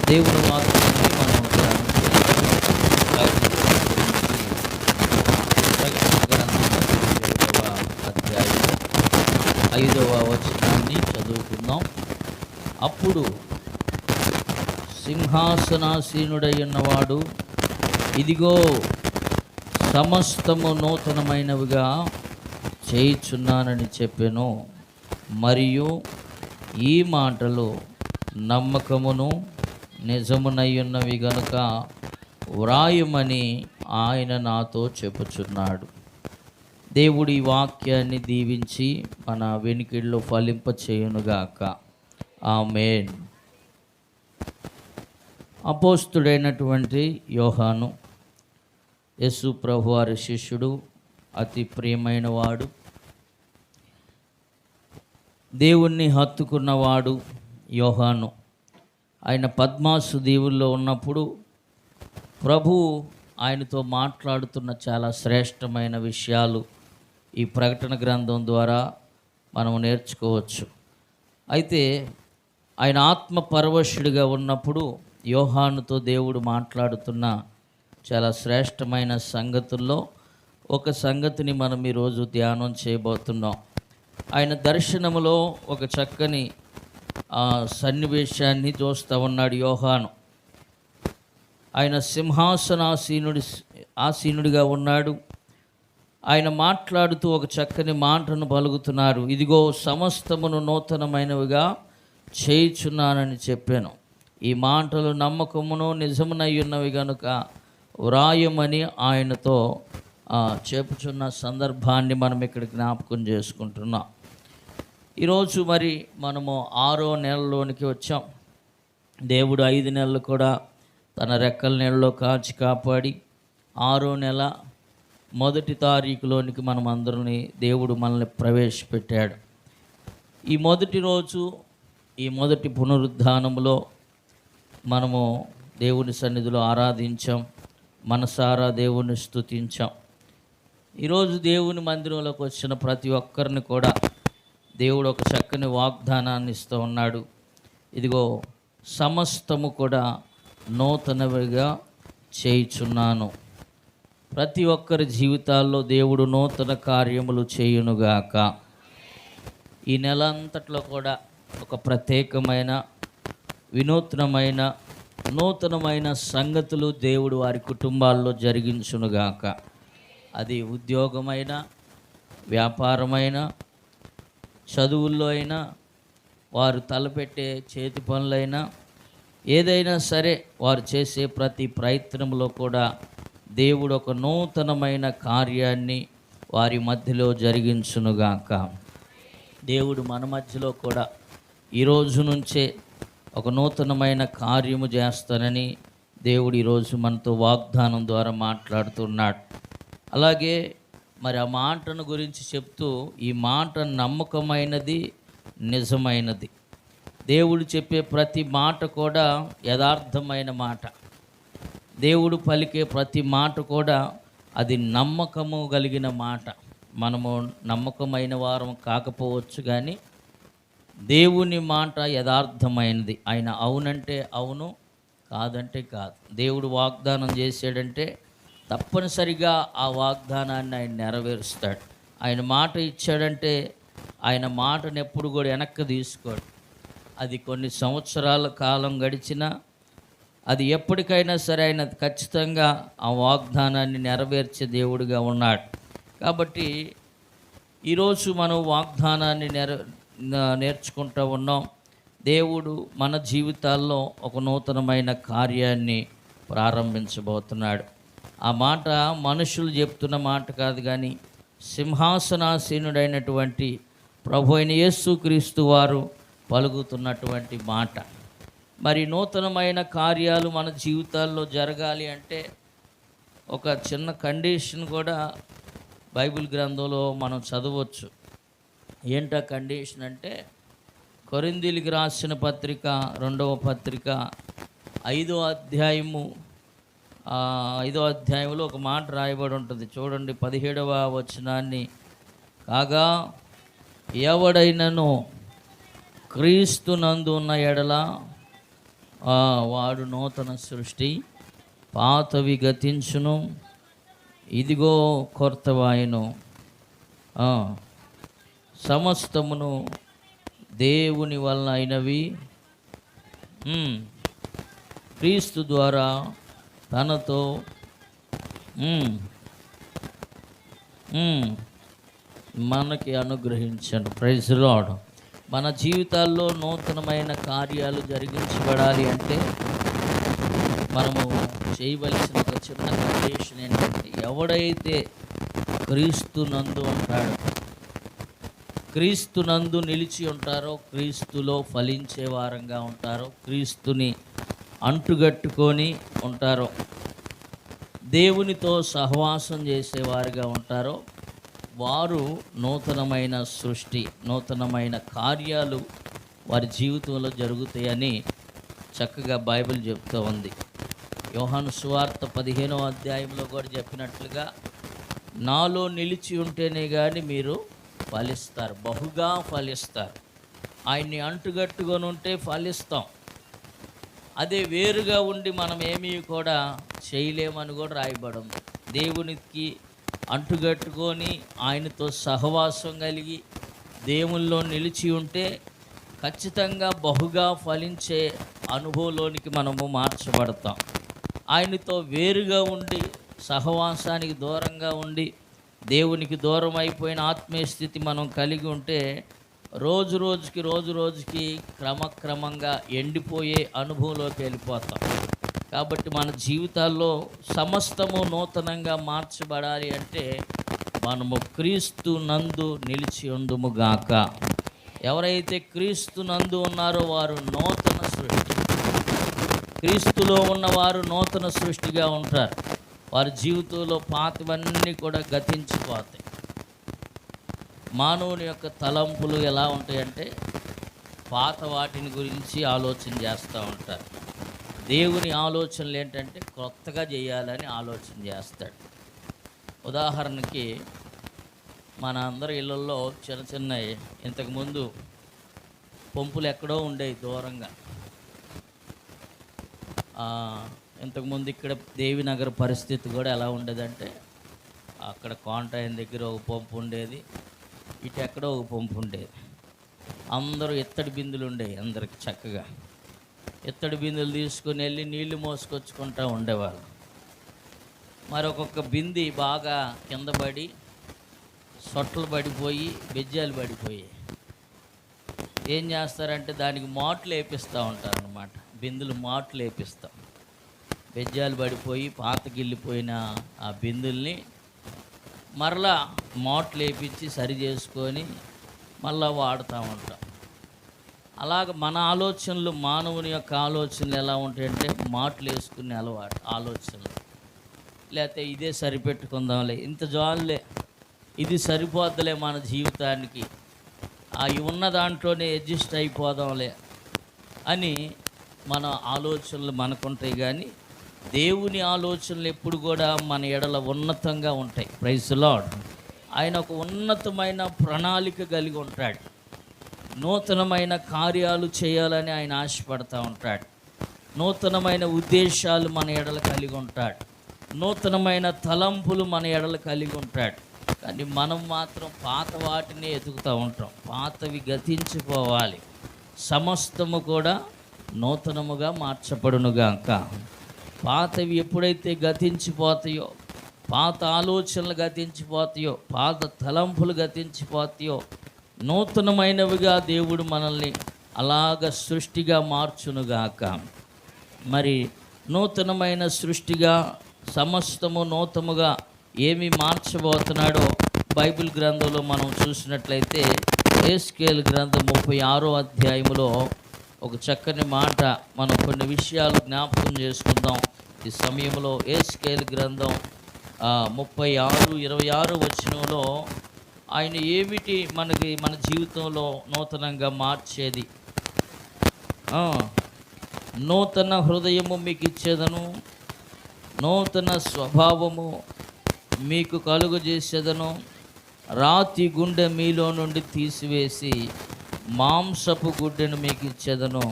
దేవుని వాక్యాన్ని మనం ప్రకటన గ్రంథము 17వ అధ్యాయం 5వ వచనాన్ని చదువుకుందాం. అప్పుడు సింహాసనాసీనుడై ఉన్నవాడు, ఇదిగో సమస్తము నూతనమైనవిగా చేయుచున్నానని చెప్పెను. మరియు ఈ మాటలు నమ్మకమును నిజమునయ్యున్నవి గనుక వ్రాయమని ఆయన నాతో చెప్పుచున్నాడు. దేవుడి వాక్యాన్ని దీవించి మన వెనుకిళ్ళు ఫలింపచేయునుగాక. ఆమేన్. అపోస్తుడైనటువంటి యోహాను, యేసు ప్రభువారి శిష్యుడు, అతి ప్రియమైన వాడు, దేవుణ్ణి హత్తుకున్నవాడు యోహాను. ఆయన పద్మాసు దీవుల్లో ఉన్నప్పుడు ప్రభు ఆయనతో మాట్లాడుతున్న చాలా శ్రేష్టమైన విషయాలు ఈ ప్రకటన గ్రంథం ద్వారా మనం నేర్చుకోవచ్చు. అయితే ఆయన ఆత్మ పరవశుడిగా ఉన్నప్పుడు యోహానుతో దేవుడు మాట్లాడుతున్న చాలా శ్రేష్టమైన సంగతుల్లో ఒక సంగతిని మనం ఈరోజు ధ్యానం చేయబోతున్నాం. ఆయన దర్శనములో ఒక చక్కని సన్నివేశాన్ని చూస్తూ ఉన్నాడు యోహాను. ఆయన ఆసీనుడిగా ఉన్నాడు. ఆయన మాట్లాడుతూ ఒక చక్కని మాటను పలుకుతున్నారు. ఇదిగో సమస్తమును నూతనమైనవిగా చేయుచున్నానని చెప్పాను. ఈ మాటలు నమ్మకమును నిజమునయ్యున్నవి గనుక వ్రాయమని ఆయనతో చెప్పుచున్న సందర్భాన్ని మనం ఇక్కడ జ్ఞాపకం చేసుకుంటున్నాం. ఈరోజు మరి మనము 6వ నెలలోనికి వచ్చాం. దేవుడు 5 నెలలు కూడా తన రెక్కల నెలలో కాచి కాపాడి 6వ నెల 1వ తారీఖులోనికి మనం అందరినీ దేవుడు మనల్ని ప్రవేశపెట్టాడు. ఈ మొదటి రోజు, ఈ మొదటి పునరుద్ధానములో మనము దేవుని సన్నిధిలో ఆరాధించాం, మనసారా దేవుని స్తుతించాం. ఈరోజు దేవుని మందిరంలోకి వచ్చిన ప్రతి ఒక్కరిని కూడా దేవుడు ఒక చక్కని వాగ్దానాన్ని ఇస్తూ ఉన్నాడు. ఇదిగో సమస్తము కూడా నూతనవిగా చేయుచున్నాను. ప్రతి ఒక్కరి జీవితాల్లో దేవుడు నూతన కార్యములు చేయునుగాక. ఈ నెల అంతట్లో కూడా ఒక ప్రత్యేకమైన వినూత్నమైన నూతనమైన సంగతులు దేవుడు వారి కుటుంబాల్లో జరిగించునుగాక. అది ఉద్యోగమైన, వ్యాపారమైన, చదువుల్లో అయినా, వారు తలపెట్టే చేతి పనులైనా, ఏదైనా సరే వారు చేసే ప్రతి ప్రయత్నంలో కూడా దేవుడు ఒక నూతనమైన కార్యాన్ని వారి మధ్యలో జరిగించునుగాక. దేవుడు మన మధ్యలో కూడా ఈరోజు నుంచే ఒక నూతనమైన కార్యము చేస్తానని దేవుడు ఈరోజు మనతో వాగ్దానం ద్వారా మాట్లాడుతున్నాడు. అలాగే మరి ఆ మాటను గురించి చెప్తూ, ఈ మాట నమ్మకమైనది, నిజమైనది. దేవుడు చెప్పే ప్రతి మాట కూడా యథార్థమైన మాట. దేవుడు పలికే ప్రతి మాట కూడా అది నమ్మకము కలిగిన మాట. మనము నమ్మకమైన వారం కాకపోవచ్చు, కానీ దేవుని మాట యథార్థమైనది. ఆయన అవునంటే అవును, కాదంటే కాదు. దేవుడు వాగ్దానం చేశాడంటే తప్పనిసరిగా ఆ వాగ్దానాన్ని ఆయన నెరవేరుస్తాడు. ఆయన మాట ఇచ్చాడంటే ఆయన మాటను ఎప్పుడు కూడా వెనక్కి తీసుకోడు. అది కొన్ని సంవత్సరాల కాలం గడిచినా, అది ఎప్పటికైనా సరే ఆయన ఖచ్చితంగా ఆ వాగ్దానాన్ని నెరవేర్చే దేవుడిగా ఉన్నాడు. కాబట్టి ఈరోజు మనం వాగ్దానాన్ని నేర్చుకుంటూ ఉన్నాం. దేవుడు మన జీవితాల్లో ఒక నూతనమైన కార్యాన్ని ప్రారంభించబోతున్నాడు. ఆ మాట మనుషులు చెప్తున్న మాట కాదు, కానీ సింహాసనాసీనుడైనటువంటి ప్రభు అయిన యేసుక్రీస్తు వారు పలుకుతున్నటువంటి మాట. మరి నూతనమైన కార్యాలు మన జీవితాల్లో జరగాలి అంటే ఒక చిన్న కండిషన్ కూడా బైబిల్ గ్రంథంలో మనం చదవచ్చు. ఏంటా కండిషన్ అంటే, కొరింథీయులకు రాసిన పత్రిక 2వ పత్రిక 5వ అధ్యాయంలో ఒక మాట రాయబడి ఉంటుంది. చూడండి, 17వ వచనాన్ని. కాగా ఎవడైనను క్రీస్తునందు ఉన్న ఎడల వాడు నూతన సృష్టి, పాతవి గతించును, ఇదిగో కొత్తవాయను. సమస్తమును దేవుని వలన అయినవి, క్రీస్తు ద్వారా తనతో మనకి అనుగ్రహించను. Praise lord. మన జీవితాల్లో నూతనమైన కార్యాలు జరిగించబడాలి అంటే మనము చేయవలసిన ఒక చిన్న కండిషన్ ఏంటంటే, ఎవడైతే క్రీస్తు నందు ఉంటాడో, క్రీస్తు నందు నిలిచి ఉంటారో, క్రీస్తులో ఫలించే వారంగా ఉంటారో, క్రీస్తుని అంటుగట్టుకొని ఉంటారో, దేవునితో సహవాసం చేసేవారుగా ఉంటారో, వారు నూతనమైన సృష్టి, నూతనమైన కార్యాలు వారి జీవితంలో జరుగుతాయని చక్కగా బైబిల్ చెప్తూ ఉంది. యోహాను సువార్త 15వ అధ్యాయంలో కూడా చెప్పినట్లుగా, నాలో నిలిచి ఉంటేనే కానీ మీరు ఫలిస్తారు, బహుగా ఫలిస్తారు. ఆయన్ని అంటుగట్టుకొని ఉంటే ఫలిస్తాం. అదే వేరుగా ఉండి మనం ఏమీ కూడా చేయలేమని కూడా రాయబడం. దేవునికి అంటుగట్టుకొని ఆయనతో సహవాసం కలిగి దేవుల్లో నిలిచి ఉంటే ఖచ్చితంగా బహుగా ఫలించే అనుభవంలోనికి మనము మార్చబడతాం. ఆయనతో వేరుగా ఉండి సహవాసానికి దూరంగా ఉండి దేవునికి దూరం అయిపోయిన ఆత్మీయ స్థితి మనం కలిగి ఉంటే రోజు రోజుకి క్రమక్రమంగా ఎండిపోయే అనుభవంలోకి వెళ్ళిపోతాం. కాబట్టి మన జీవితాల్లో సమస్తము నూతనంగా మార్చబడాలి అంటే మనము క్రీస్తు నందు నిలిచి ఉందుముగాక. ఎవరైతే క్రీస్తు నందు ఉన్నారో వారు నూతన సృష్టి. క్రీస్తులో ఉన్నవారు నూతన సృష్టిగా ఉంటారు. వారి జీవితంలో పాతవన్నీ కూడా గతించిపోతాయి. మానవుని యొక్క తలంపులు ఎలా ఉంటాయంటే పాత వాటిని గురించి ఆలోచన చేస్తూ ఉంటారు. దేవుని ఆలోచనలు ఏంటంటే కొత్తగా చేయాలని ఆలోచన చేస్తాడు. ఉదాహరణకి మన అందరి ఇళ్ళల్లో చిన్న ఇంతకుముందు పంపులు ఎక్కడో ఉండేవి దూరంగా. ఇంతకుముందు ఇక్కడ దేవినగర్ పరిస్థితి కూడా ఎలా ఉండేదంటే, అక్కడ కాంటాయిన్ దగ్గర ఒక పంపు ఉండేది, ఇటు ఎక్కడో ఒక పంపు ఉండేది. అందరూ ఎత్తడి బిందులు ఉండేవి. అందరికి చక్కగా ఎత్తడి బిందులు తీసుకొని వెళ్ళి నీళ్లు మోసుకొచ్చుకుంటూ ఉండేవాళ్ళు. మరి ఒక్కొక్క బింది బాగా కింద పడి సొట్టలు పడిపోయి బెజ్జాలు పడిపోయాయి. ఏం చేస్తారంటే దానికి మాట్లు వేపిస్తూ ఉంటారు అన్నమాట. బిందులు మాట్లు వేపిస్తాం. బెజ్జాలు పడిపోయి పాతగిల్లిపోయిన ఆ బిందుల్ని మరలా మాట్లు వేపించి సరి చేసుకొని మళ్ళా వాడుతూ ఉంటాం. అలాగ మన ఆలోచనలు, మానవుని యొక్క ఆలోచనలు ఎలా ఉంటాయంటే మాట్లు వేసుకునే అలవాటు ఆలోచనలు. లేకపోతే ఇదే సరిపెట్టుకుందాంలే, ఇంత జాలులే, ఇది సరిపోద్దులే మన జీవితానికి, అవి ఉన్న దాంట్లోనే అడ్జస్ట్ అయిపోదాంలే అని మన ఆలోచనలు మనకుంటాయి. కానీ దేవుని ఆలోచనలు ఎప్పుడు కూడా మన ఎడల ఉన్నతంగా ఉంటాయి. Praise Lord. ఆయన ఒక ఉన్నతమైన ప్రణాళిక కలిగి ఉంటాడు. నూతనమైన కార్యాలు చేయాలని ఆయన ఆశపడతా ఉంటాడు. నూతనమైన ఉద్దేశాలు మన ఎడల కలిగి ఉంటాడు. నూతనమైన తలంపులు మన ఎడల కలిగి ఉంటాడు. కానీ మనం మాత్రం పాత వాటిని ఎదుగుతూ ఉంటాం. పాతవి గతించిపోవాలి, సమస్తము కూడా నూతనముగా మార్చబడునుగాక. పాతవి ఎప్పుడైతే గతించిపోతాయో, పాత ఆలోచనలు గతించిపోతాయో, పాత తలంపులు గతించిపోతాయో, నూతనమైనవిగా దేవుడు మనల్ని అలాగ సృష్టిగా మార్చునుగాక. మరి నూతనమైన సృష్టిగా సమస్తము నూతనముగా ఏమి మార్చబోతున్నాడో బైబిల్ గ్రంథంలో మనం చూసినట్లయితే యెహెజ్కేలు గ్రంథం 36వ అధ్యాయంలో ఒక చక్కని మాట, మనం కొన్ని విషయాలు జ్ఞాపకం చేసుకుందాం ఈ సమయంలో. యెహెజ్కేలు గ్రంథం 36:26 వచనంలో ఆయన ఏమిటి మనకి మన జీవితంలో నూతనంగా మార్చేది. నూతన హృదయము మీకు ఇచ్చేదను, నూతన స్వభావము మీకు కలుగు చేసేదను, రాతి గుండె మీలో నుండి తీసివేసి మాంసపు గుడ్డెను మీకు ఇచ్చేదను,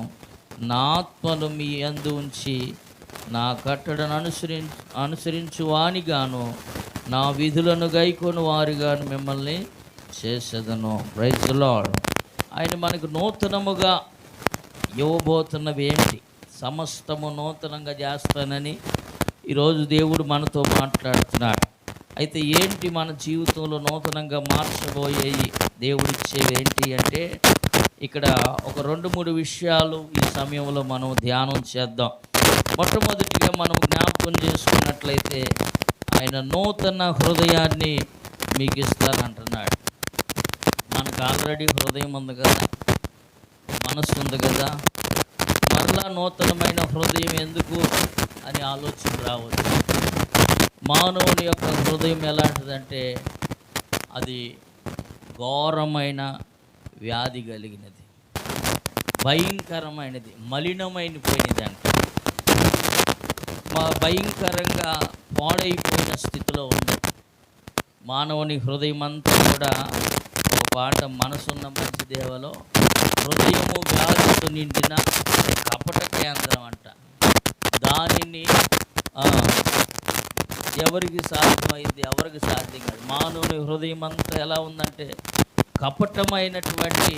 నా ఆత్మను మీ యందు ఉంచి నా కట్టడను అనుసరించు వానిగాను నా విధులను గైకొని వారిగాను మిమ్మల్ని చేసేదను. Praise the Lord. ఆయన మనకు నూతనముగా ఇవ్వబోతున్నవి ఏమిటి? సమస్తము నూతనంగా చేస్తానని ఈరోజు దేవుడు మనతో మాట్లాడుతున్నాడు. అయితే ఏంటి మన జీవితంలో నూతనంగా మార్చబోయేవి, దేవుడిచ్చేవి ఏంటి అంటే, ఇక్కడ ఒక 2-3 విషయాలు ఈ సమయంలో మనం ధ్యానం చేద్దాం. మొట్టమొదటిగా మనం జ్ఞాపకం చేసుకున్నట్లయితే, ఆయన నూతన హృదయాన్ని మీకు ఇస్తానంటున్నాడు. మనకు ఆల్రెడీ హృదయం ఉంది కదా, మనసు ఉంది కదా, మరలా నూతనమైన హృదయం ఎందుకు అని ఆలోచన రావచ్చు. మానవుని యొక్క హృదయం ఎలాంటిదంటే, అది ఘోరమైన వ్యాధి కలిగినది, భయంకరమైనది, మలినమైపోయినదంట. భయంకరంగా పాడైపోయిన స్థితిలో ఉంది మానవుని హృదయం అంతా కూడా. ఒక పాట మనసున్న మంచి దేవలో, హృదయము వ్యాధితో నిండిన కపట కేంద్రం అంట. దానిని ఎవరికి సాధ్యమైంది, ఎవరికి సాధ్యం కాదు. మానవుని హృదయం అంతా ఎలా ఉందంటే, కపటమైనటువంటి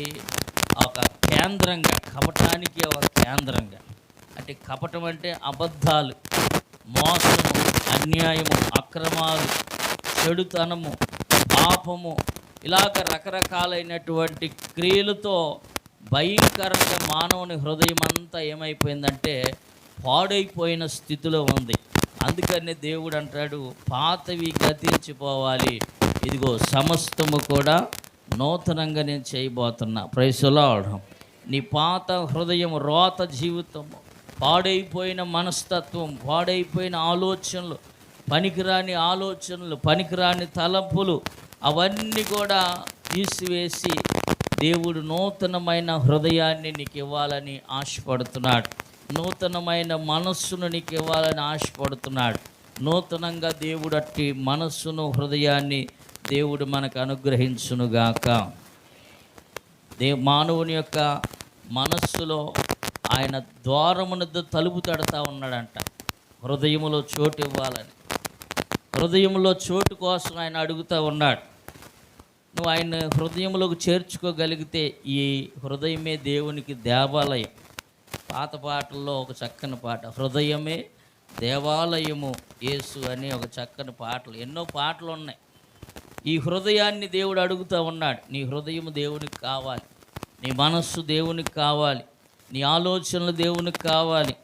ఒక కేంద్రంగా, కపటానికి ఒక కేంద్రంగా. అంటే కపటం అంటే అబద్ధాలు, మోసము, అన్యాయము, అక్రమాలు, చెడుతనము, పాపము, ఇలాగ రకరకాలైనటువంటి క్రియలతో భయంకరంగా మానవుని హృదయం అంతా ఏమైపోయిందంటే పాడైపోయిన స్థితిలో ఉంది. అందుకనే దేవుడు అంటాడు, పాతవి గతించిపోవాలి, ఇదిగో సమస్తము కూడా నూతనంగా నేను చేయబోతున్నా. Praise the Lord. నీ పాత హృదయం, రోత జీవితము, పాడైపోయిన మనస్తత్వం, పాడైపోయిన ఆలోచనలు, పనికిరాని తలంపులు, అవన్నీ కూడా తీసివేసి దేవుడు నూతనమైన హృదయాన్ని నీకు ఇవ్వాలని ఆశపడుతున్నాడు. నూతనమైన మనస్సును నీకు ఇవ్వాలని ఆశపడుతున్నాడు. నూతనంగా దేవుడు అట్టి మనస్సును, హృదయాన్ని దేవుడు మనకు అనుగ్రహించునుగాక. మానవుని యొక్క మనస్సులో ఆయన ద్వారమునద్ద తలుపు తడతా ఉన్నాడంట, హృదయములో చోటు ఇవ్వాలని. హృదయంలో చోటు కోసం ఆయన అడుగుతూ ఉన్నాడు. నువ్వు ఆయన హృదయంలోకి చేర్చుకోగలిగితే, ఈ హృదయమే దేవునికి దేవాలయం. పాత పాటల్లో ఒక చక్కని పాట, హృదయమే దేవాలయము యేసు అని ఒక చక్కని పాటలు, ఎన్నో పాటలు ఉన్నాయి. ఈ హృదయాన్ని దేవుడు అడుగుతూ ఉన్నాడు. నీ హృదయం దేవునికి కావాలి, నీ మనస్సు దేవునికి కావాలి, నీ ఆలోచనలు దేవునికి కావాలి,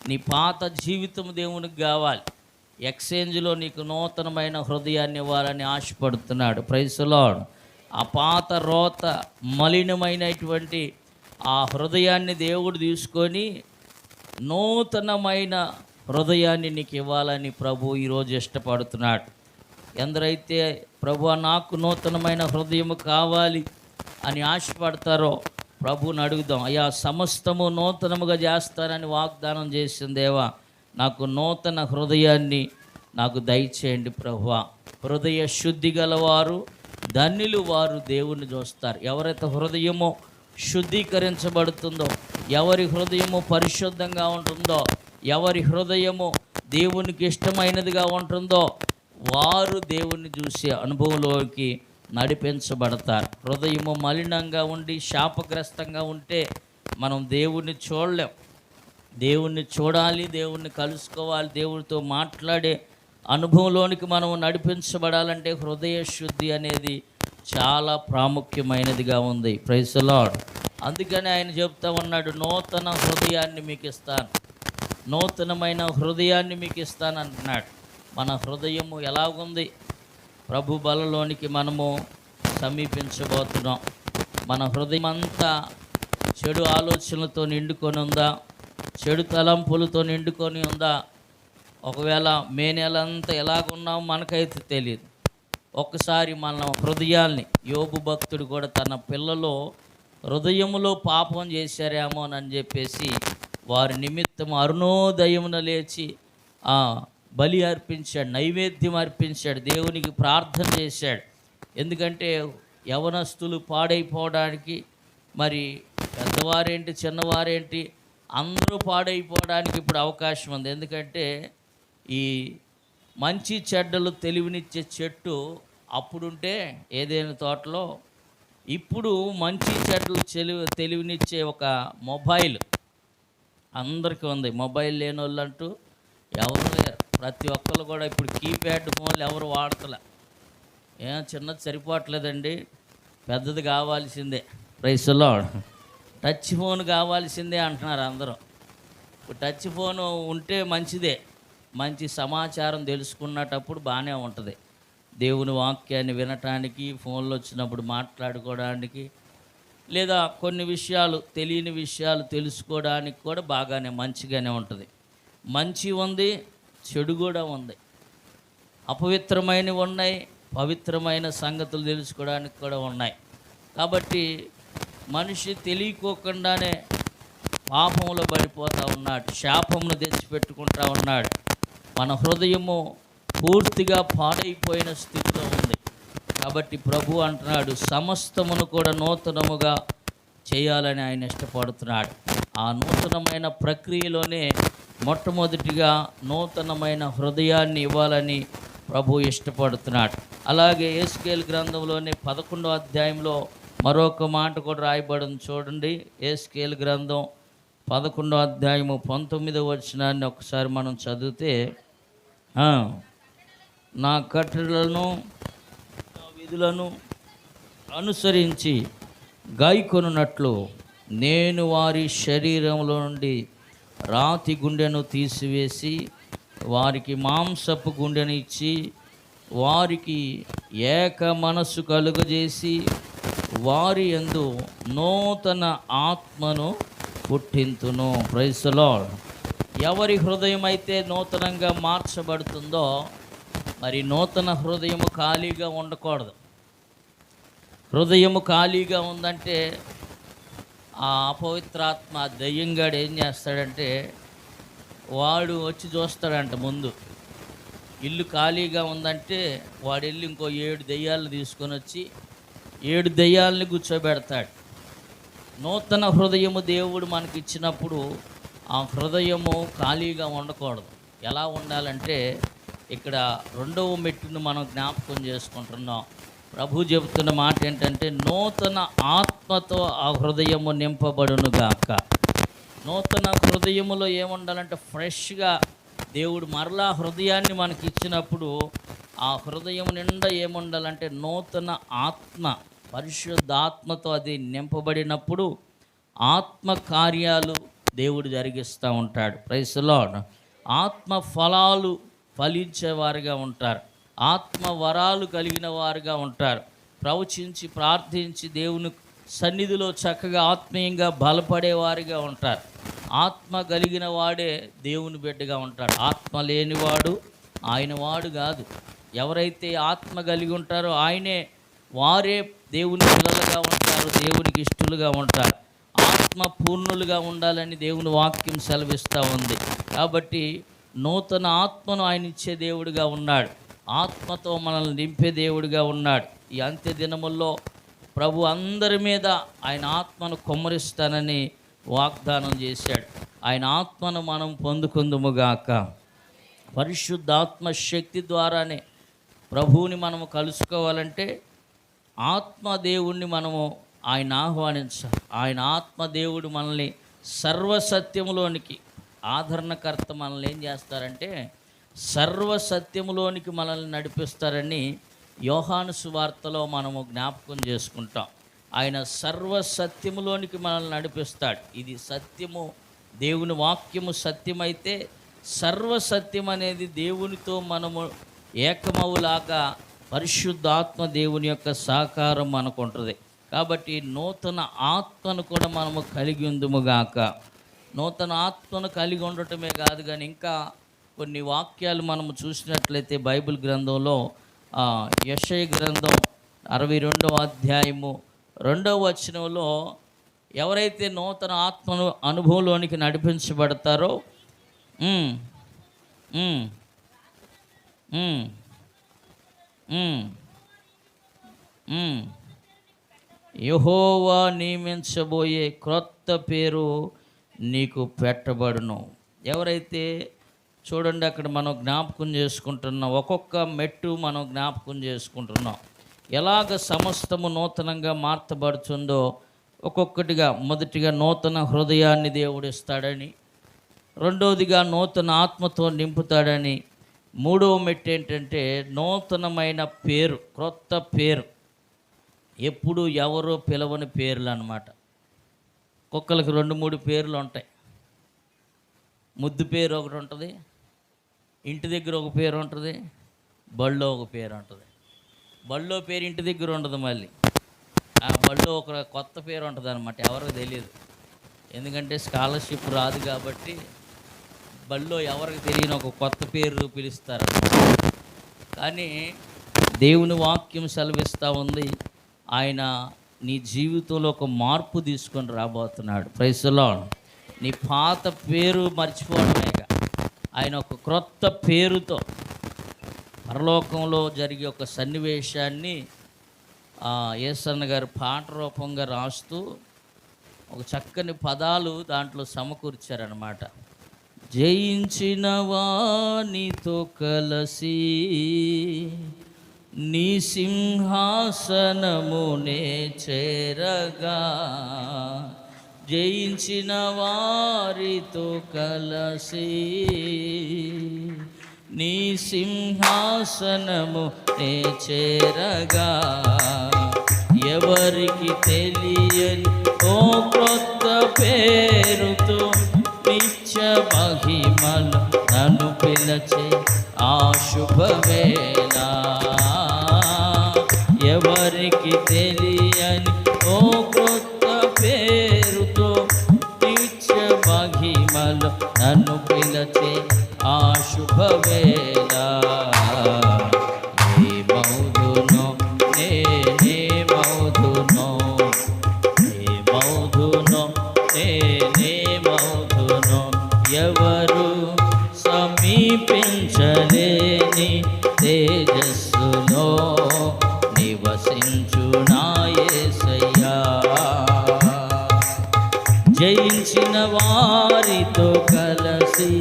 నీ పాత జీవితం దేవునికి కావాలి. ఎక్స్చేంజ్లో నీకు నూతనమైన హృదయాన్ని ఇవ్వాలని ఆశపడుతున్నాడు. Praise the Lord. ఆ పాత రోత మలినమైనటువంటి ఆ హృదయాన్ని దేవుడు తీసుకొని నూతనమైన హృదయాన్ని నీకు ఇవ్వాలని ప్రభు ఈరోజు ఇష్టపడుతున్నాడు. ఎందరైతే ప్రభు నాకు నూతనమైన హృదయం కావాలి అని ఆశపడతారో ప్రభువుని అడుగుదాం. అయ్యా, సమస్తము నూతనముగా చేస్తానని వాగ్దానం చేసిన దేవా, నాకు నూతన హృదయాన్ని నాకు దయచేయండి ప్రభువా. హృదయ శుద్ధి గలవారు ధన్యులు, వారు దేవుణ్ణి చూస్తారు. ఎవరైతే హృదయమో శుద్ధీకరించబడుతుందో, ఎవరి హృదయము పరిశుద్ధంగా ఉంటుందో, ఎవరి హృదయము దేవునికి ఇష్టమైనదిగా ఉంటుందో, వారు దేవుణ్ణి చూసే అనుభవంలోకి నడిపించబడతారు. హృదయము మలినంగా ఉండి శాపగ్రస్తంగా ఉంటే మనం దేవుణ్ణి చూడలేం. దేవుణ్ణి చూడాలి, దేవుణ్ణి కలుసుకోవాలి, దేవుడితో మాట్లాడే అనుభవంలోనికి మనం నడిపించబడాలంటే హృదయ శుద్ధి అనేది చాలా ప్రాముఖ్యమైనదిగా ఉంది. Praise the Lord. అందుకని ఆయన చెప్తా ఉన్నాడు, నూతన హృదయాన్ని మీకు ఇస్తాను, నూతనమైన హృదయాన్ని మీకు ఇస్తాను అంటున్నాడు. మన హృదయము ఎలాగుంది? ప్రభు బలలోనికి మనము సమీపించబోతున్నాం. మన హృదయం అంతా చెడు ఆలోచనలతో నిండుకొని ఉందా? చెడు తలంపులతో నిండుకొని ఉందా? ఒకవేళ మే నెలంతా ఎలాగున్నామో మనకైతే తెలియదు. ఒక్కసారి మన హృదయాల్ని, యోబు భక్తుడు కూడా తన పిల్లలో హృదయములో పాపం చేశారేమోనని చెప్పేసి వారి నిమిత్తం అరుణోదయమున లేచి బలి అర్పించాడు, నైవేద్యం అర్పించాడు, దేవునికి ప్రార్థన చేశాడు. ఎందుకంటే యవనస్తులు పాడైపోవడానికి మరి పెద్దవారేంటి చిన్నవారేంటి అందరూ పాడైపోవడానికి ఇప్పుడు అవకాశం ఉంది. ఎందుకంటే ఈ మంచి చెడ్డలు తెలివినిచ్చే చెట్టు అప్పుడుంటే ఏదైనా తోటలో, ఇప్పుడు మంచి చెడ్డలు తెలివినిచ్చే ఒక మొబైల్ అందరికీ ఉంది. మొబైల్ లేని వాళ్ళు అంటూ ఎవరు లేరు. ప్రతి ఒక్కరు కూడా ఇప్పుడు కీప్యాడ్ ఫోన్లు ఎవరు వాడతలే. చిన్నది సరిపోవట్లేదండి, పెద్దది కావాల్సిందే. Price lord. టచ్ ఫోన్ కావాల్సిందే అంటున్నారు అందరూ. ఇప్పుడు టచ్ ఫోను ఉంటే మంచిదే, మంచి సమాచారం తెలుసుకున్నటప్పుడు బాగానే ఉంటుంది. దేవుని వాక్యాన్ని వినటానికి, ఫోన్లో వచ్చినప్పుడు మాట్లాడుకోవడానికి, లేదా కొన్ని విషయాలు తెలియని విషయాలు తెలుసుకోవడానికి కూడా బాగానే మంచిగానే ఉంటుంది. మంచి ఉంది, చెడు కూడా ఉంది. అపవిత్రమైనవి ఉన్నాయి, పవిత్రమైన సంగతులు తెలుసుకోవడానికి కూడా ఉన్నాయి. కాబట్టి మనిషి తెలియకోకుండానే పాపంలో పడిపోతూ ఉన్నాడు, శాపమును తెచ్చిపెట్టుకుంటూ ఉన్నాడు. మన హృదయము పూర్తిగా పాడైపోయిన స్థితిలో ఉంది. కాబట్టి ప్రభు అంటున్నాడు, సమస్తమును కూడా నూతనముగా చేయాలని ఆయన ఇష్టపడుతున్నాడు. ఆ నూతనమైన ప్రక్రియలోనే మొట్టమొదటిగా నూతనమైన హృదయాన్ని ఇవ్వాలని ప్రభు ఇష్టపడుతున్నాడు. అలాగే యేసుకేలు గ్రంథంలోని 11వ అధ్యాయంలో మరొక మాట కూడా రాయబడింది చూడండి. యేసుకేలు గ్రంథం 11వ అధ్యాయము 19వ వచనాన్ని ఒకసారి మనం చదివితే, నా కట్టడలను నా విధులను అనుసరించి గాయకొనున్నట్లు నేను వారి శరీరంలో నుండి రాతి గుండెను తీసివేసి వారికి మాంసపు గుండెను ఇచ్చి వారికి ఏక మనస్సు కలుగజేసి వారి యందు నూతన ఆత్మను పుట్టింతును. Praise the lord. ఎవరి హృదయం అయితే నూతనంగా మార్చబడుతుందో, మరి నూతన హృదయము ఖాళీగా ఉండకూడదు. హృదయము ఖాళీగా ఉందంటే ఆ అపవిత్రాత్మ దయ్యంగాడు ఏం చేస్తాడంటే, వాడు వచ్చి చూస్తాడంట. ముందు ఇల్లు ఖాళీగా ఉందంటే వాడు వెళ్ళి ఇంకో 7 దెయ్యాలను తీసుకొని వచ్చి 7 దెయ్యాలని కూర్చోబెడతాడు. నూతన హృదయము దేవుడు మనకి ఇచ్చినప్పుడు ఆ హృదయము ఖాళీగా ఉండకూడదు. ఎలా ఉండాలంటే, ఇక్కడ 2వ మెట్టును మనం జ్ఞాపకం చేసుకుంటున్నాం. ప్రభు చెబుతున్న మాట ఏంటంటే, నూతన ఆత్మతో ఆ హృదయము నింపబడునుగాక. నూతన హృదయములో ఏముండాలంటే, ఫ్రెష్గా దేవుడు మరలా హృదయాన్ని మనకి ఇచ్చినప్పుడు ఆ హృదయం నిండా ఏముండాలంటే నూతన ఆత్మ, పరిశుద్ధాత్మతో అది నింపబడినప్పుడు ఆత్మ కార్యాలు దేవుడు జరిగిస్తూ ఉంటాడు. Praise the Lord. ఆత్మ ఫలాలు ఫలించేవారుగా ఉంటారు, ఆత్మ వరాలు కలిగిన వారుగా ఉంటారు. ప్రవచించి ప్రార్థించి దేవుని సన్నిధిలో చక్కగా ఆత్మీయంగా బలపడేవారుగా ఉంటారు. ఆత్మ కలిగిన వాడే దేవుని బిడ్డగా ఉంటాడు. ఆత్మ లేనివాడు ఆయన వాడు కాదు. ఎవరైతే ఆత్మ కలిగి ఉంటారో వారే దేవుని పిల్లలుగా ఉంటారు, దేవునికి ఇష్టలుగా ఉంటారు. ఆత్మ పూర్ణులుగా ఉండాలని దేవుని వాక్యం సెలవిస్తూ ఉంది. కాబట్టి నూతన ఆత్మను ఆయన ఇచ్చే దేవుడిగా ఉన్నాడు, ఆత్మతో మనల్ని నింపే దేవుడిగా ఉన్నాడు. ఈ అంత్య దినముల్లో ప్రభు అందరి మీద ఆయన ఆత్మను కుమ్మరిస్తానని వాగ్దానం చేశాడు. ఆయన ఆత్మను మనం పొందుకుందుముగాక. పరిశుద్ధాత్మ శక్తి ద్వారానే ప్రభువుని మనము కలుసుకోవాలంటే ఆత్మదేవుణ్ణి మనము ఆయన ఆహ్వానించాలి. ఆయన ఆత్మదేవుడు మనల్ని సర్వసత్యములోనికి, ఆదరణకర్త మనల్ని ఏం చేస్తారంటే సర్వసత్యములోనికి మనల్ని నడిపిస్తారని యోహాను సువార్తలో మనము జ్ఞాపకం చేసుకుంటాం. ఆయన సర్వసత్యములోనికి మనల్ని నడిపిస్తాడు. ఇది సత్యము, దేవుని వాక్యము సత్యమైతే సర్వసత్యం అనేది దేవునితో మనము ఏకమవులాగా పరిశుద్ధాత్మ దేవుని యొక్క సహకారం మనకు ఉంటుంది. కాబట్టి నూతన ఆత్మను కూడా మనము కలిగి ఉందుముగాక. నూతన ఆత్మను కలిగి ఉండటమే కాదు కానీ ఇంకా కొన్ని వాక్యాలు మనము చూసినట్లయితే బైబిల్ గ్రంథంలో యెషయా గ్రంథం 62వ అధ్యాయము 2వ వచనంలో ఎవరైతే నూతన ఆత్మను అనుభవంలోనికి నడిపించబడతారో యెహోవా నియమించబోయే క్రొత్త పేరు నీకు పెట్టబడును. ఎవరైతే చూడండి, అక్కడ మనం జ్ఞాపకం చేసుకుంటున్నాం, ఒక్కొక్క మెట్టు మనం జ్ఞాపకం చేసుకుంటున్నాం. ఎలాగ సమస్తము నూతనంగా మార్చబడుతుందో ఒక్కొక్కటిగా. మొదటిగా నూతన హృదయాన్ని దేవుడు ఇస్తాడని, రెండవదిగా నూతన ఆత్మతో నింపుతాడని, మూడవ మెట్టు ఏంటంటే నూతనమైన పేరు, క్రొత్త పేరు. ఎప్పుడు ఎవరో పిలవని పేర్లు అన్నమాట. కుక్కలకి 2-3 పేర్లు ఉంటాయి. ముద్దు పేరు ఒకటి ఉంటుంది, ఇంటి దగ్గర ఒక పేరు ఉంటుంది, బళ్ళో ఒక పేరు ఉంటుంది. బళ్ళో పేరు ఇంటి దగ్గర ఉండదు, మళ్ళీ ఆ బళ్ళో ఒక కొత్త పేరు ఉంటుంది అనమాట. ఎవరికి తెలియదు, ఎందుకంటే స్కాలర్షిప్ రాదు కాబట్టి బళ్ళో ఎవరికి తెలియని ఒక కొత్త పేరు పిలుస్తారు. కానీ దేవుని వాక్యం సెలవిస్తూ ఉంది, ఆయన నీ జీవితంలో ఒక మార్పు తీసుకొని రాబోతున్నాడు. Praise the Lord. నీ పాత పేరు మర్చిపోవడమేగా, ఆయన ఒక క్రొత్త పేరుతో పరలోకంలో జరిగే ఒక సన్నివేశాన్ని యేసన్న గారు పాట రూపంగా రాస్తూ ఒక చక్కని పదాలు దాంట్లో సమకూర్చారనమాట. జయించిన వానితో కలసి నీ సింహాసనమునే చేరగా, జయించిన వారితో కలసి నీ సింహాసనము నే చేరగా, ఎవరికి తెలియని ఓ క్రొత్త పేరుతో నిత్య మహిమలు నన్ను పిలచే ఆ శుభవేళ, ఎవరికి తెలియని ఓ క్రొత్త పేరుతో నిత్య మహిమలు నన్ను పిలచే ఆ శుభవేళ, ఏ మౌదునో నేనే మౌదునో, ఏ మౌదునో నేనే మౌదునో, ఎవరు సమీపించలేని తేజస్సులో నివసించు నా యేసయ్యా, జయించిన వారితో కలసి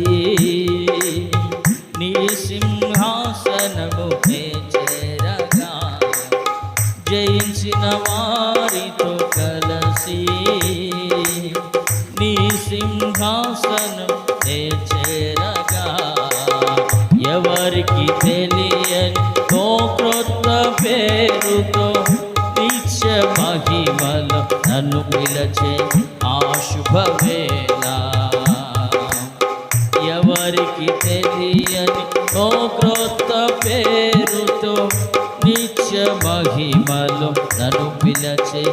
నీ సింహాసనము నే చేరగా, జయించిన వారితో కలసి నీ సింహాసనం నే చేరగా, ఎవరికి తెలియని ఓ క్రొత్త పేరుతో నిత్య మహిమలు నన్ను పిలచే ఆ శుభవేళ, ఎవరికి తెలియని ఓ క్రొత్త పేరుతో నిత్య మహిమలు నన్ను పిలచే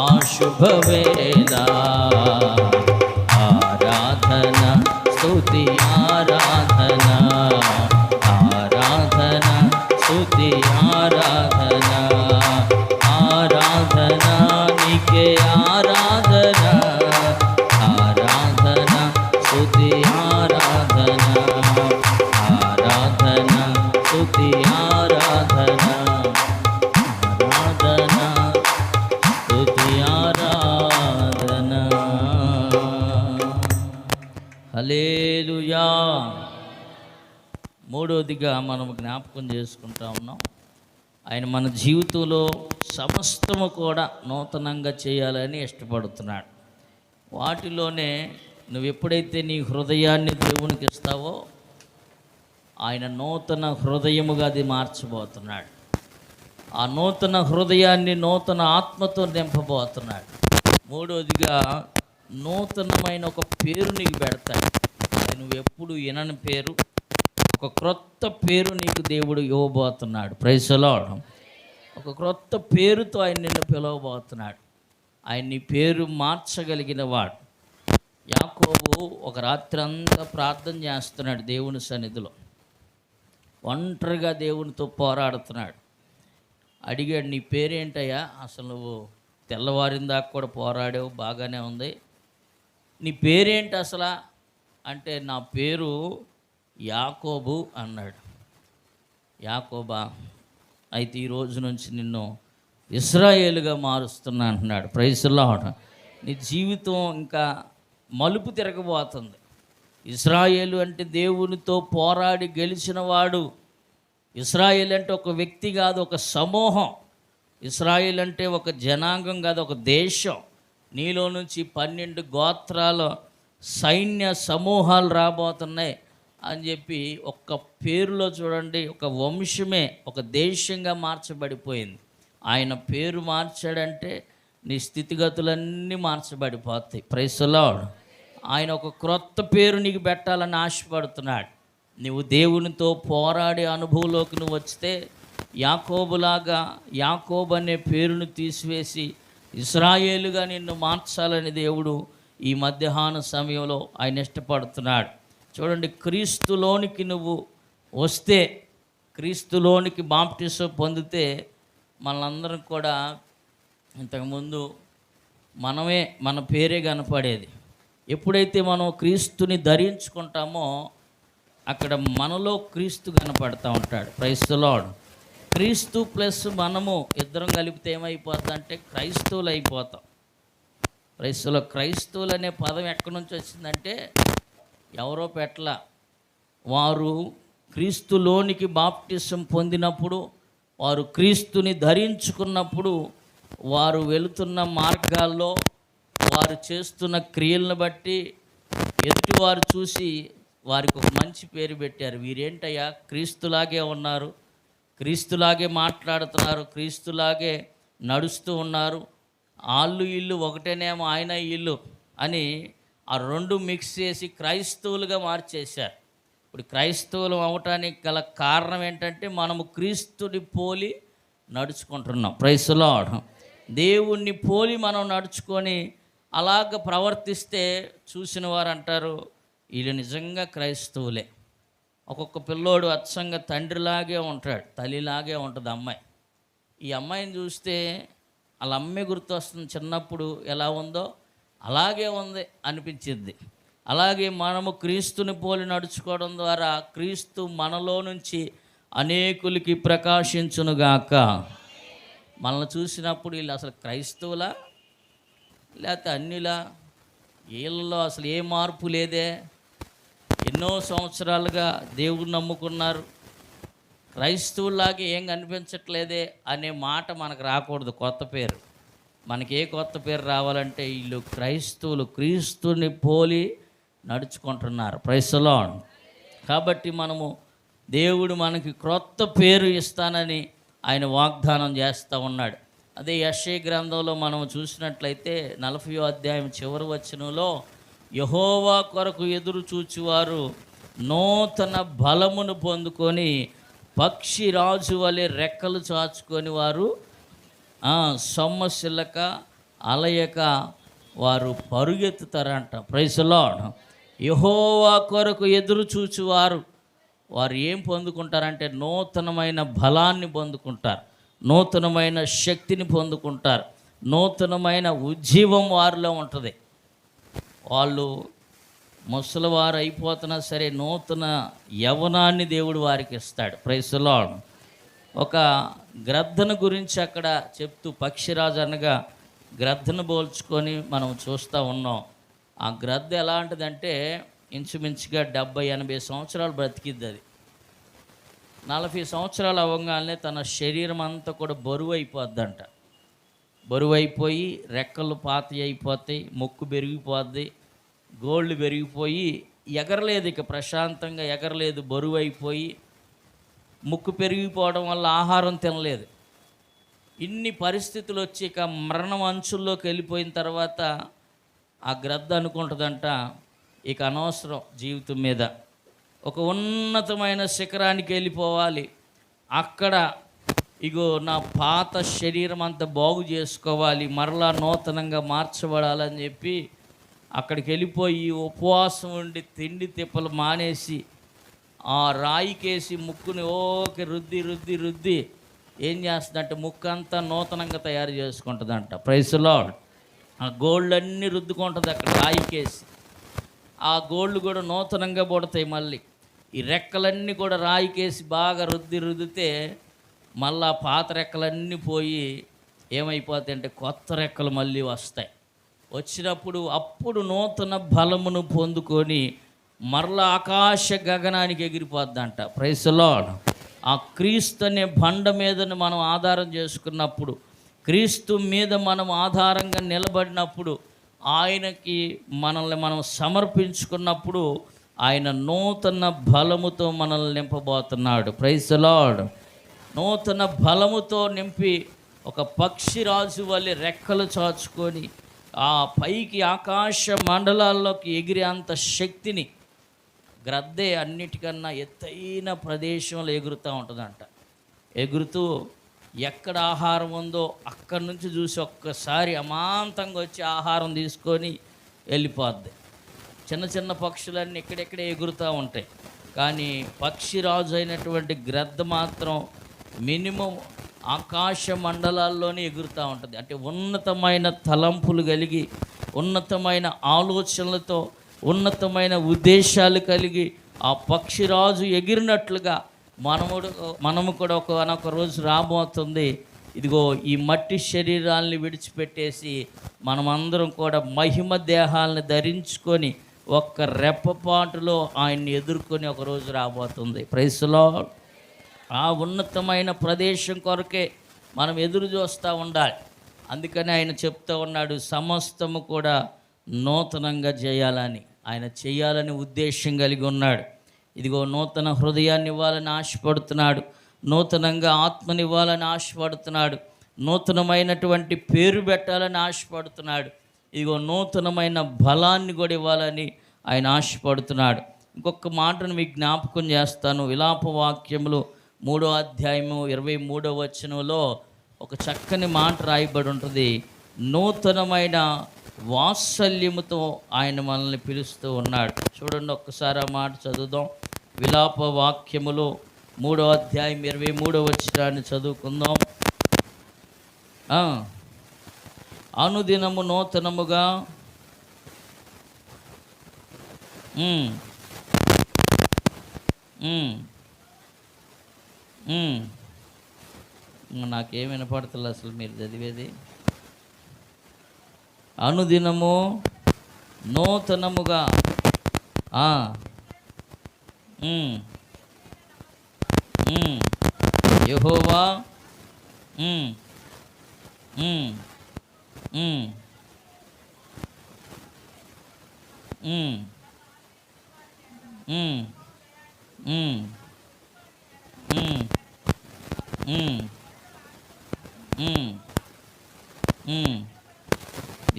ఆ శుభవేళ, ఆరాధన స్తుతి ఆరాధన, ఆరాధన స్తుతి ఆరాధన, ఆరాధన నీకే ఆరాధన, ఆరాధన స్తుతి ఆరాధన, ఆరాధన స్తుతి ఆరాధన, ఆరాధన స్తుతి ఆరాధన. హల్లెలూయా. మూడవదిగా మనం జ్ఞాపకం చేసుకుంటా ఉన్నాం, ఆయన మన జీవితంలో సమస్తము కూడా నూతనంగా చేయాలని ఇష్టపడుతున్నాడు. వాటిలోనే నువ్వు ఎప్పుడైతే నీ హృదయాన్ని దేవునికి ఇస్తావో ఆయన నూతన హృదయముగా అది మార్చబోతున్నాడు. ఆ నూతన హృదయాన్ని నూతన ఆత్మతో నింపబోతున్నాడు. మూడవదిగా నూతనమైన ఒక పేరు నీకు పెడతాడు. నువ్వు ఎప్పుడు వినని పేరు, ఒక క్రొత్త పేరు నీకు దేవుడు ఇవ్వబోతున్నాడు. Praise the Lord. ఒక క్రొత్త పేరుతో ఆయన నిన్ను పిలవబోతున్నాడు. ఆయన నీ పేరు మార్చగలిగిన వాడు. యాకోబు ఒక రాత్రి అంతా ప్రార్థన చేస్తున్నాడు దేవుని సన్నిధిలో, ఒంటరిగా దేవునితో పోరాడుతున్నాడు. అడిగాడు, నీ పేరేంటయ్యా? అసలు నువ్వు తెల్లవారిన దాకా కూడా పోరాడావు, బాగానే ఉంది, నీ పేరేంటి అసలు అంటే, నా పేరు యాకోబు అన్నాడు. యాకోబా, అయితే ఈ రోజు నుంచి నిన్ను ఇశ్రాయేలుగా మారుస్తున్నా అంటున్నాడు. Praise the Lord. నీ జీవితం ఇంకా మలుపు తిరగబోతుంది. ఇశ్రాయేలు అంటే దేవునితో పోరాడి గెలిచిన వాడు. ఇశ్రాయేల్ అంటే ఒక వ్యక్తి కాదు, ఒక సమూహం. ఇశ్రాయేల్ అంటే ఒక జనాంగం కాదు, ఒక దేశం. నీలో నుంచి 12 గోత్రాల సైన్య సమూహాలు రాబోతున్నాయి అని చెప్పి ఒక్క పేరులో చూడండి, ఒక వంశమే ఒక దేశంగా మార్చబడిపోయింది. ఆయన పేరు మార్చాడంటే నీ స్థితిగతులన్నీ మార్చబడిపోతాయి. Praise the Lord. ఆయన ఒక క్రొత్త పేరు నీకు పెట్టాలని ఆశపడుతున్నాడు. నువ్వు దేవునితో పోరాడే అనుభవంలోకి నువ్వు వచ్చితే యాకోబులాగా యాకోబు అనే పేరును తీసివేసి ఇశ్రాయేలుగా నిన్ను మార్చాలని దేవుడు ఈ మధ్యాహ్న సమయంలో ఆయన ఇష్టపడుతున్నాడు. చూడండి, క్రీస్తులోనికి నువ్వు వస్తే, క్రీస్తులోనికి బాప్టిజం పొందితే మనందరం కూడా ఇంతకుముందు మన పేరే కనపడేది. ఎప్పుడైతే మనం క్రీస్తుని ధరించుకుంటామో అక్కడ మనలో క్రీస్తు కనపడతా ఉంటాడు. Praise the Lord. క్రీస్తు ప్లస్ మనము ఇద్దరం కలిపితే ఏమైపోద్ది అంటే క్రైస్తవులు అయిపోతాం. Praise the Lord. క్రైస్తవులు అనే పదం ఎక్కడి నుంచి వచ్చిందంటే ఎవరో పెట్ల, వారు క్రీస్తులోనికి బాప్టిజం పొందినప్పుడు, వారు క్రీస్తుని ధరించుకున్నప్పుడు, వారు వెళుతున్న మార్గాల్లో వారు చేస్తున్న క్రియలను బట్టి ఎదుటివారు చూసి వారికి ఒక మంచి పేరు పెట్టారు. వీరేంటయ్యా, క్రీస్తులాగే ఉన్నారు, క్రీస్తులాగే మాట్లాడుతున్నారు, క్రీస్తులాగే నడుస్తూ ఉన్నారు, ఆళ్ళు ఇల్లు ఒకటేనేమో ఆయన ఇల్లు అని ఆ రెండు మిక్స్ చేసి క్రైస్తవులుగా మార్చేశారు. ఇప్పుడు క్రైస్తవులు అవటానికి గల కారణం ఏంటంటే మనము క్రీస్తుని పోలి నడుచుకుంటున్నాం. Praise the lord. దేవుణ్ణి పోలి మనం నడుచుకొని అలాగ ప్రవర్తిస్తే చూసిన వారు అంటారు, వీళ్ళు నిజంగా క్రైస్తవులే. ఒక్కొక్క పిల్లోడు అచ్చంగా తండ్రిలాగే ఉంటాడు, తల్లిలాగే ఉంటుంది అమ్మాయి. ఈ అమ్మాయిని చూస్తే వాళ్ళ అమ్మే గుర్తు వస్తుంది. చిన్నప్పుడు ఎలా ఉందో అలాగే ఉంది అనిపించింది. అలాగే మనము క్రీస్తుని పోలి నడుచుకోవడం ద్వారా క్రీస్తు మనలో నుంచి అనేకులకి ప్రకాశించునుగాక. మనల్ని చూసినప్పుడు వీళ్ళు అసలు క్రైస్తవులా లేకపోతే అన్నిలా, వీళ్ళలో అసలు ఏ మార్పు లేదే, ఎన్నో సంవత్సరాలుగా దేవుని నమ్ముకున్నారు, క్రైస్తవులాగే ఏం కనిపించట్లేదే అనే మాట మనకు రాకూడదు. కొత్త పేరు మనకి ఏ కొత్త పేరు రావాలంటే వీళ్ళు క్రైస్తవులు, క్రీస్తుని పోలి నడుచుకుంటున్నారు. Praise the lord. కాబట్టి మనము దేవుడు మనకి క్రొత్త పేరు ఇస్తానని ఆయన వాగ్దానం చేస్తూ ఉన్నాడు. అదే యెషయా గ్రంథంలో మనం చూసినట్లయితే 40వ అధ్యాయం చివరి వచనంలో, యెహోవా కొరకు ఎదురు చూచువారు నూతన బలమును పొందుకొని పక్షి రాజు వలె రెక్కలు చాచుకొని వారు సొమ్మసిల్లక అలయక వారు పరుగెత్తుతారంట. Praise the Lord. యెహోవా కొరకు ఎదురు చూచువారు వారు ఏం పొందుకుంటారంటే నూతనమైన బలాన్ని పొందుకుంటారు, నూతనమైన శక్తిని పొందుకుంటారు, నూతనమైన ఉజ్జీవం వారిలో ఉంటుంది. వాళ్ళు ముసలివారు అయిపోతున్నా సరే నూతన యవ్వనాన్ని దేవుడు వారికి ఇస్తాడు. Praise the Lord. ఒక గ్రద్దను గురించి అక్కడ చెప్తూ, పక్షిరాజు అనగా గ్రద్దను పోల్చుకొని మనం చూస్తూ ఉన్నాం. ఆ గ్రద్ద ఎలాంటిదంటే ఇంచుమించుగా 70-80 సంవత్సరాలు బ్రతికిద్ది. అది 40 సంవత్సరాలు అవ్వగానే తన శరీరం అంతా కూడా బరువు అయిపోద్దంట. బరువు అయిపోయి రెక్కలు పాతి అయిపోతాయి, ముక్కు పెరిగిపోద్ది, గోళ్ళు పెరిగిపోయి ఎగరలేదు, ఇక ప్రశాంతంగా ఎగరలేదు. బరువు అయిపోయి ముక్కు పెరిగిపోవడం వల్ల ఆహారం తినలేదు. ఇన్ని పరిస్థితులు వచ్చి ఇక మరణం అంచుల్లోకి వెళ్ళిపోయిన తర్వాత ఆ గ్రద్ద అనుకుంటుందంట, ఇక అనవసరం జీవితం మీద, ఒక ఉన్నతమైన శిఖరానికి వెళ్ళిపోవాలి, అక్కడ ఇగో నా పాత శరీరం అంతా బాగు చేసుకోవాలి, మరలా నూతనంగా మార్చబడాలని చెప్పి అక్కడికి వెళ్ళిపోయి ఉపవాసం ఉండి తిండి తిప్పలు మానేసి ఆ రాయికేసి ముక్కుని ఓకే రుద్ది రుద్ది రుద్ది ఏం చేస్తుందంటే ముక్కు అంతా నూతనంగా తయారు చేసుకుంటుందంట. Praise the Lord. ఆ గోల్డ్ అన్నీ రుద్దుకుంటుంది అక్కడ రాయికేసి. ఆ గోల్డ్ కూడా నూతనంగా పుడతాయి. మళ్ళీ ఈ రెక్కలన్నీ కూడా రాయికేసి బాగా రుద్దితే మళ్ళీ పాత రెక్కలన్నీ పోయి ఏమైపోతాయి అంటే కొత్త రెక్కలు మళ్ళీ వస్తాయి. వచ్చినప్పుడు అప్పుడు నూతన బలమును పొందుకొని మరలా ఆకాశ గగనానికి ఎగిరిపోద్దంట. Praise the Lord. ఆ క్రీస్తు అనే బండ మీదను మనం ఆధారం చేసుకున్నప్పుడు, క్రీస్తు మీద మనం ఆధారంగా నిలబడినప్పుడు, ఆయనకి మనల్ని మనం సమర్పించుకున్నప్పుడు ఆయన నూతన బలముతో మనల్ని నింపబోతున్నాడు. Praise the lord. నూతన బలముతో నింపి ఒక పక్షిరాజు వలె రెక్కలు చాచుకొని ఆ పైకి ఆకాశ మండలాల్లోకి ఎగిరే అంత శక్తిని, గ్రద్దే అన్నిటికన్నా ఎత్తైన ప్రదేశంలో ఎగురుతూ ఉంటుందంట. ఎగురుతూ ఎక్కడ ఆహారం ఉందో అక్కడి నుంచి చూసి ఒక్కసారి అమాంతంగా వచ్చి ఆహారం తీసుకొని వెళ్ళిపోద్ది. చిన్న చిన్న పక్షులన్నీ ఎక్కడెక్కడే ఎగురుతూ ఉంటాయి, కానీ పక్షిరాజు అయినటువంటి గ్రద్ద మాత్రం మినిమం ఆకాశ మండలాల్లోనే ఎగురుతూ ఉంటుంది. అంటే ఉన్నతమైన తలంపులు కలిగి, ఉన్నతమైన ఆలోచనలతో, ఉన్నతమైన ఉద్దేశాలు కలిగి ఆ పక్షిరాజు ఎగిరినట్లుగా మనము కూడా ఒక రోజు రాబోతుంది. ఇదిగో ఈ మట్టి శరీరాల్ని విడిచిపెట్టేసి మనమందరం కూడా మహిమ దేహాలను ధరించుకొని ఒక్క రెప్పపాటులో ఆయన్ని ఎదుర్కొని ఒకరోజు రాబోతుంది. Praise the Lord. ఆ ఉన్నతమైన ప్రదేశం కొరకే మనం ఎదురు చూస్తూ ఉండాలి. అందుకని ఆయన చెప్తూ ఉన్నాడు, సమస్తము కూడా నూతనంగా చేయాలని. ఆయన చేయాలని ఉద్దేశం కలిగి ఉన్నాడు. ఇదిగో నూతన హృదయాన్ని ఇవ్వాలని ఆశపడుతున్నాడు, నూతనంగా ఆత్మనివ్వాలని ఆశపడుతున్నాడు, నూతనమైనటువంటి పేరు పెట్టాలని ఆశపడుతున్నాడు, ఇదిగో నూతనమైన బలాన్ని కూడా ఇవ్వాలని ఆయన ఆశపడుతున్నాడు. ఇంకొక మాటను మీకు జ్ఞాపకం చేస్తాను. విలాప వాక్యములు 3వ అధ్యాయము 23వ వచనంలో ఒక చక్కని మాట రాయబడి ఉంటుంది. నూతనమైన వాత్సల్యముతో ఆయన మనల్ని పిలుస్తూ ఉన్నాడు. చూడండి, ఒక్కసారి ఆ మాట చదువుదాం. విలాప వాక్యములు 3వ అధ్యాయం 23వ వచనాన్ని చదువుకుందాం. అనుదినము నూతనముగా నాకేం వినపడుతుంది అసలు మీరు చదివేది. అనుదినము నూతనముగా యెహోవా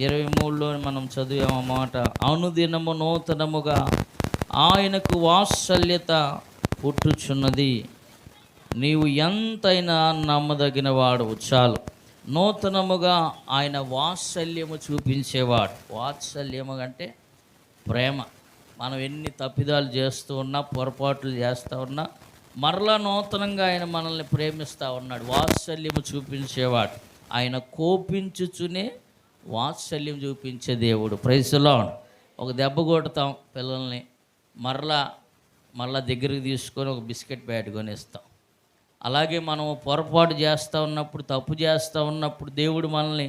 ఇరవై 23లో మనం చదివామన్నమాట. అనుదినము నూతనముగా ఆయనకు వాత్సల్యత పుట్టుచున్నది, నీవు ఎంతైనా నమ్మదగిన వాడు. చాలు. నూతనముగా ఆయన వాత్సల్యము చూపించేవాడు. వాత్సల్యము అంటే ప్రేమ. మనం ఎన్ని తప్పిదాలు చేస్తూ ఉన్నా, పొరపాట్లు చేస్తూ ఉన్నా, మరలా నూతనంగా ఆయన మనల్ని ప్రేమిస్తూ ఉన్నాడు. వాత్సల్యము చూపించేవాడు. ఆయన కోపించుచునే వాత్సల్యం చూపించే దేవుడు. Praise the Lord. ఒక దెబ్బ కొడతాం పిల్లల్ని, మరలా దగ్గరికి తీసుకొని ఒక బిస్కెట్ ప్యాకెట్ కొనిస్తాం. అలాగే మనం పొరపాటు చేస్తూ ఉన్నప్పుడు, తప్పు చేస్తూ ఉన్నప్పుడు దేవుడు మనల్ని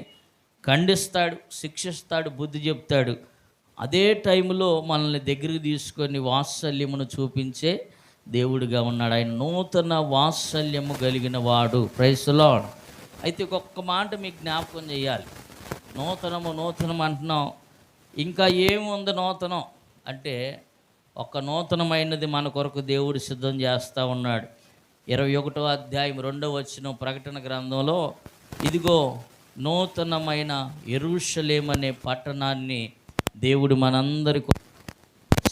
ఖండిస్తాడు, శిక్షిస్తాడు, బుద్ధి చెప్తాడు. అదే టైంలో మనల్ని దగ్గరికి తీసుకొని వాత్సల్యమును చూపించే దేవుడిగా ఉన్నాడు. ఆయన నూతన వాత్సల్యము కలిగిన వాడు. Praise the Lord. అయితే ఒక్క మాట మీకు జ్ఞాపకం చేయాలి. నూతనం అంటున్నాం, ఇంకా ఏముంది నూతనం అంటే, ఒక నూతనమైనది మన కొరకు దేవుడు సిద్ధం చేస్తూ ఉన్నాడు. 21వ అధ్యాయం 2వ వచనం ప్రకటన గ్రంథంలో, ఇదిగో నూతనమైన యెరూషలేము అనే పట్టణాన్ని దేవుడు మనందరికీ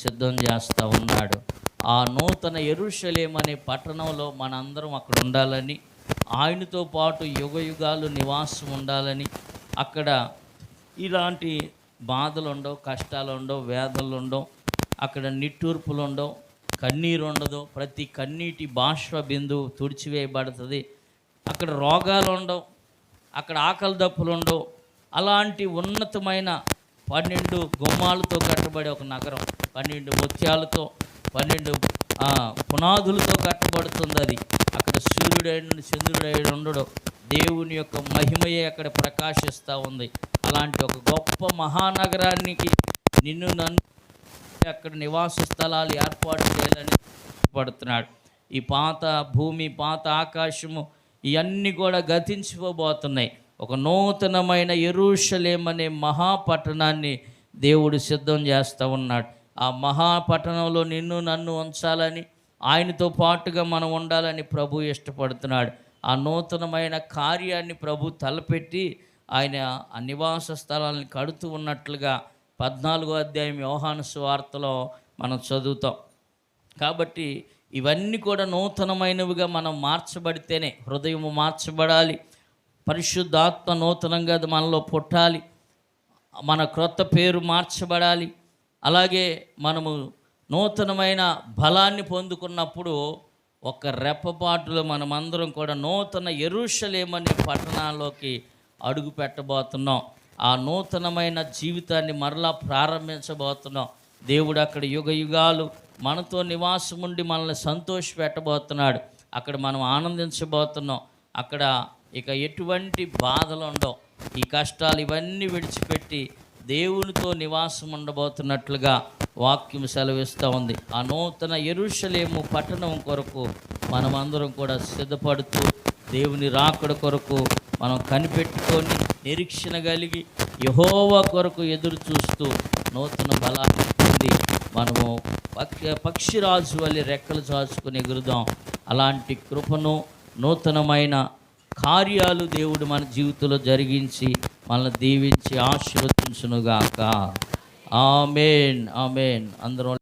సిద్ధం చేస్తూ ఉన్నాడు. ఆ నూతన యెరూషలేము అనే పట్టణంలో మనందరం అక్కడ ఉండాలని, ఆయనతో పాటు యుగయుగాలు నివాసం ఉండాలని, అక్కడ ఇలాంటి బాధలు ఉండవు, కష్టాలు ఉండవు, వేదనలు ఉండవు, అక్కడ నిట్టూర్పులు ఉండవు, కన్నీరు ఉండదు, ప్రతి కన్నీటి బాష్ప బిందువు తుడిచివేయబడుతుంది, అక్కడ రోగాలు ఉండవు, అక్కడ ఆకలి దప్పులు ఉండవు. అలాంటి ఉన్నతమైన 12 గుమ్మాలతో కట్టబడే ఒక నగరం, 12 ముత్యాలతో, 12 పునాదులతో కట్టబడుతుంది అది. అక్కడ సూర్యుడైన చంద్రుడైన ఉండడు, దేవుని యొక్క మహిమయే అక్కడ ప్రకాశిస్తూ ఉంది. అలాంటి ఒక గొప్ప మహానగరానికి నిన్ను నన్ను అక్కడ నివాస స్థలాలు ఏర్పాటు చేయాలని పడుతున్నాడు. ఈ పాత భూమి, పాత ఆకాశము ఇవన్నీ కూడా గతించిపోబోతున్నాయి. ఒక నూతనమైన యెరూషలేము అనే మహాపట్టణాన్ని దేవుడు సిద్ధం చేస్తూ ఉన్నాడు. ఆ మహాపట్టణంలో నిన్ను నన్ను ఉంచాలని, ఆయనతో పాటుగా మనం ఉండాలని ప్రభు ఇష్టపడుతున్నాడు. ఆ నూతనమైన కార్యాన్ని ప్రభు తలపెట్టి ఆయన ఆ నివాస స్థలాలను కడుతూ ఉన్నట్లుగా 14వ అధ్యాయం యోహాను సువార్తలో మనం చదువుతాం. కాబట్టి ఇవన్నీ కూడా నూతనమైనవిగా మనం మార్చబడితేనే, హృదయము మార్చబడాలి, పరిశుద్ధాత్మ నూతనంగా మనలో పుట్టాలి, మన క్రొత్త పేరు మార్చబడాలి. అలాగే మనము నూతనమైన బలాన్ని పొందుకున్నప్పుడు ఒక రెప్పపాటులో మనమందరం కూడా నూతన యెరూషలేము అనే పట్టణాల్లోకి అడుగు పెట్టబోతున్నాం. ఆ నూతనమైన జీవితాన్ని మరలా ప్రారంభించబోతున్నాం. దేవుడు అక్కడ యుగ యుగాలు మనతో నివాసం ఉండి మనల్ని సంతోషపెట్టబోతున్నాడు. అక్కడ మనం ఆనందించబోతున్నాం. అక్కడ ఇక ఎటువంటి బాధలు ఉండవు. ఈ కష్టాలు ఇవన్నీ విడిచిపెట్టి దేవునితో నివాసం ఉండబోతున్నట్లుగా వాక్యం సెలవిస్తూ ఉంది. ఆ నూతన యెరూషలేము పట్టణం కొరకు మనమందరం కూడా సిద్ధపడుతూ దేవుని రాకడ కొరకు మనం కనిపెట్టుకొని నిరీక్షణ కలిగి యెహోవా కొరకు ఎదురు చూస్తూ నూతన బలాన్ని పొంది మనము పక్షిరాజు వలె రెక్కలు చాచుకుని ఎగురుదాం. అలాంటి కృపను, నూతనమైన కార్యాలు దేవుడు మన జీవితంలో జరిగించి మనల్ని దీవించి ఆశీర్వదించునుగాక. ఆమేన్, ఆమేన్. అందరం